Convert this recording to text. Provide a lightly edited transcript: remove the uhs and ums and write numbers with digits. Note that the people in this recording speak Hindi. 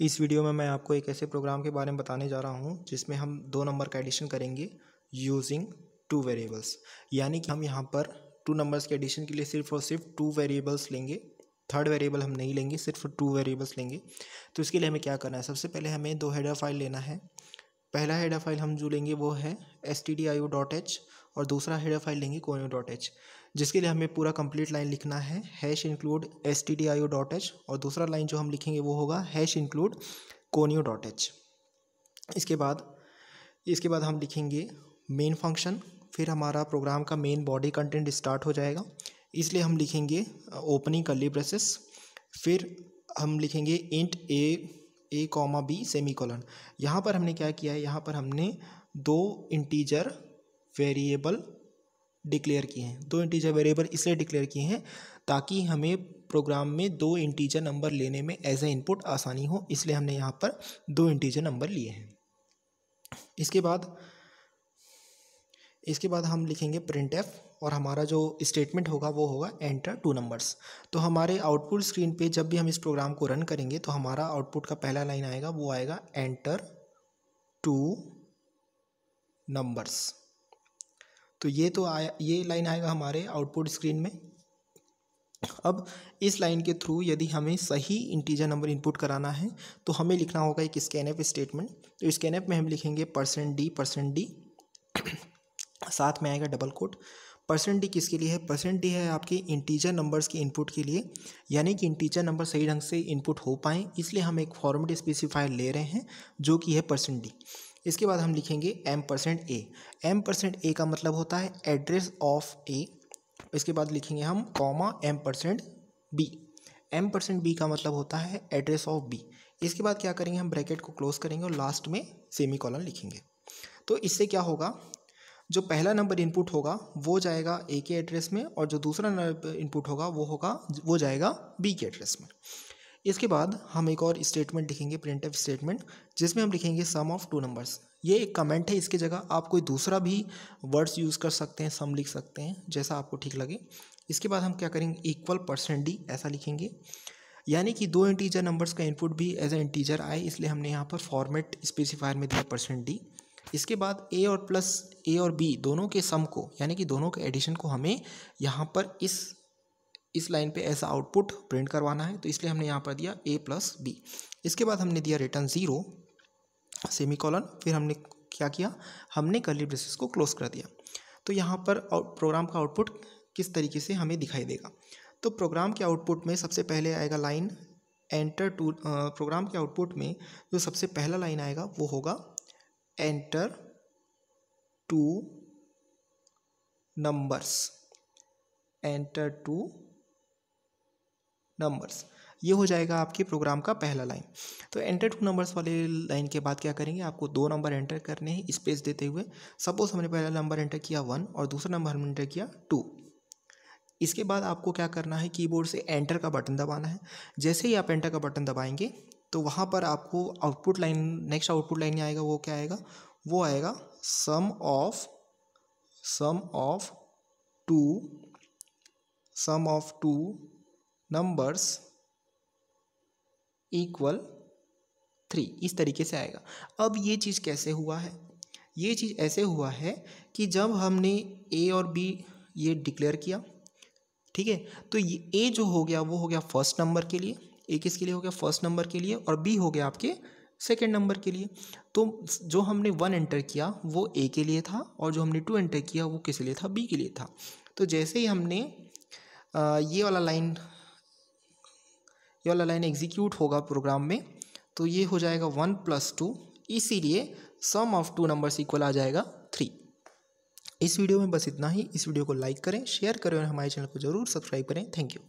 इस वीडियो में मैं आपको एक ऐसे प्रोग्राम के बारे में बताने जा रहा हूं जिसमें हम 2 नंबर का एडिशन करेंगे यूजिंग 2 वेरिएबल्स। यानी कि हम यहां पर 2 नंबर्स के एडिशन के लिए सिर्फ और सिर्फ 2 वेरिएबल्स लेंगे, थर्ड वेरिएबल हम नहीं लेंगे, सिर्फ 2 वेरिएबल्स लेंगे। तो इसके लिए हमें क्या करना है, सबसे पहले हमें 2 हेडर फाइल लेना है। पहला हेडर फाइल हम जो लेंगे वो है stdio.h और दूसरा हेडर फाइल लेंगे conio.h, जिसके लिए हमें पूरा कंप्लीट लाइन लिखना है #include stdio.h और दूसरा लाइन जो हम लिखेंगे वो होगा #include conio.h। इसके बाद हम लिखेंगे मेन फंक्शन, फिर हमारा प्रोग्राम का मेन बॉडी कंटेंट स्टार्ट हो जाएगा, इसलिए हम लिखेंगे ओपनिंग कर्ली ब्रेसेस। फिर हम लिखेंगे इंट a, b सेमीकोलन। यहाँ पर हमने क्या किया है, यहाँ पर हमने 2 इंटीजर वेरिएबल डिक्लेयर किए हैं। 2 इंटीजर वेरिएबल इसलिए डिक्लेयर किए हैं ताकि हमें प्रोग्राम में 2 इंटीजर नंबर लेने में एज ए इनपुट आसानी हो, इसलिए हमने यहाँ पर 2 इंटीजर नंबर लिए हैं। इसके बाद हम लिखेंगे प्रिंट एफ और हमारा जो स्टेटमेंट होगा वो होगा एंटर 2 नंबर्स। तो हमारे आउटपुट स्क्रीन पे जब भी हम इस प्रोग्राम को रन करेंगे तो हमारा आउटपुट का पहला लाइन आएगा, वो आएगा एंटर 2 नंबर्स। तो ये लाइन आएगा हमारे आउटपुट स्क्रीन में। अब इस लाइन के थ्रू यदि हमें सही इंटीजर नंबर इनपुट कराना है तो हमें लिखना होगा एक स्कैनएफ स्टेटमेंट। तो स्कैनएफ में हम लिखेंगे %d साथ में आएगा डबल कोट। %d किसके लिए है? %d है आपके इंटीजर नंबर्स के इनपुट के लिए, यानी कि इंटीजर नंबर सही ढंग से इनपुट हो पाएँ, इसलिए हम एक फॉर्मेट स्पेसिफायर ले रहे हैं जो कि है %d। इसके बाद हम लिखेंगे m%a। m%a का मतलब होता है एड्रेस ऑफ a। इसके बाद लिखेंगे हम कॉमा m%b। m%b का मतलब होता है एड्रेस ऑफ b। इसके बाद क्या करेंगे, हम ब्रैकेट को क्लोज करेंगे और लास्ट में सेमीकोलन लिखेंगे। तो इससे क्या होगा, जो पहला नंबर इनपुट होगा वो जाएगा ए के एड्रेस में और जो दूसरा नंबर इनपुट होगा वो जाएगा बी के एड्रेस में। इसके बाद हम एक और स्टेटमेंट लिखेंगे, प्रिंटएफ स्टेटमेंट, जिसमें हम लिखेंगे सम ऑफ 2 नंबर्स। ये एक कमेंट है, इसकी जगह आप कोई दूसरा भी वर्ड्स यूज़ कर सकते हैं, सम लिख सकते हैं, जैसा आपको ठीक लगे। इसके बाद हम क्या करेंगे, इक्वल %d ऐसा लिखेंगे, यानी कि 2 इंटीजर नंबर्स का इनपुट भी एज ए इंटीजर आए, इसलिए हमने यहाँ पर फॉर्मेट स्पेसिफायर में दिया %d। इसके बाद a और b दोनों के सम को, यानी कि दोनों के एडिशन को हमें यहाँ पर इस लाइन पे ऐसा आउटपुट प्रिंट करवाना है, तो इसलिए हमने यहाँ पर दिया a + b। इसके बाद हमने दिया रिटर्न 0 सेमीकोलन। फिर हमने क्या किया, हमने कर्ली ब्रेसेस को क्लोज कर दिया। तो यहाँ पर प्रोग्राम का आउटपुट किस तरीके से हमें दिखाई देगा, तो प्रोग्राम के आउटपुट में सबसे पहले आएगा लाइन एंटर 2। प्रोग्राम के आउटपुट में जो सबसे पहला लाइन आएगा वो होगा एंटर 2 नंबर्स, एंटर 2 नंबर्स। ये हो जाएगा आपके प्रोग्राम का पहला लाइन। तो एंटर 2 नंबर्स वाले लाइन के बाद क्या करेंगे, आपको 2 नंबर एंटर करने हैं स्पेस देते हुए। सपोज हमने पहला नंबर एंटर किया 1 और दूसरा नंबर हमने एंटर किया 2। इसके बाद आपको क्या करना है, कीबोर्ड से एंटर का बटन दबाना है। जैसे ही आप एंटर का बटन दबाएंगे तो वहाँ पर आपको output line, next output line आएगा, वो क्या आएगा, वो आएगा सम ऑफ 2 नंबर्स इक्वल 3। इस तरीके से आएगा। अब ये चीज़ कैसे हुआ है, ये चीज़ ऐसे हुआ है कि जब हमने a और b ये डिक्लेयर किया, ठीक है, तो ये a जो हो गया वो हो गया फर्स्ट नंबर के लिए, a किसके लिए हो गया, फर्स्ट नंबर के लिए, और b हो गया आपके सेकेंड नंबर के लिए। तो जो हमने 1 एंटर किया वो a के लिए था और जो हमने 2 एंटर किया वो किस लिए था, b के लिए था। तो जैसे ही हमने ये वाला लाइन एग्जीक्यूट होगा प्रोग्राम में, तो ये हो जाएगा 1 + 2, इसीलिए सम ऑफ 2 नंबर्स इक्वल आ जाएगा 3। इस वीडियो में बस इतना ही। इस वीडियो को लाइक करें, शेयर करें और हमारे चैनल को ज़रूर सब्सक्राइब करें। Thank you.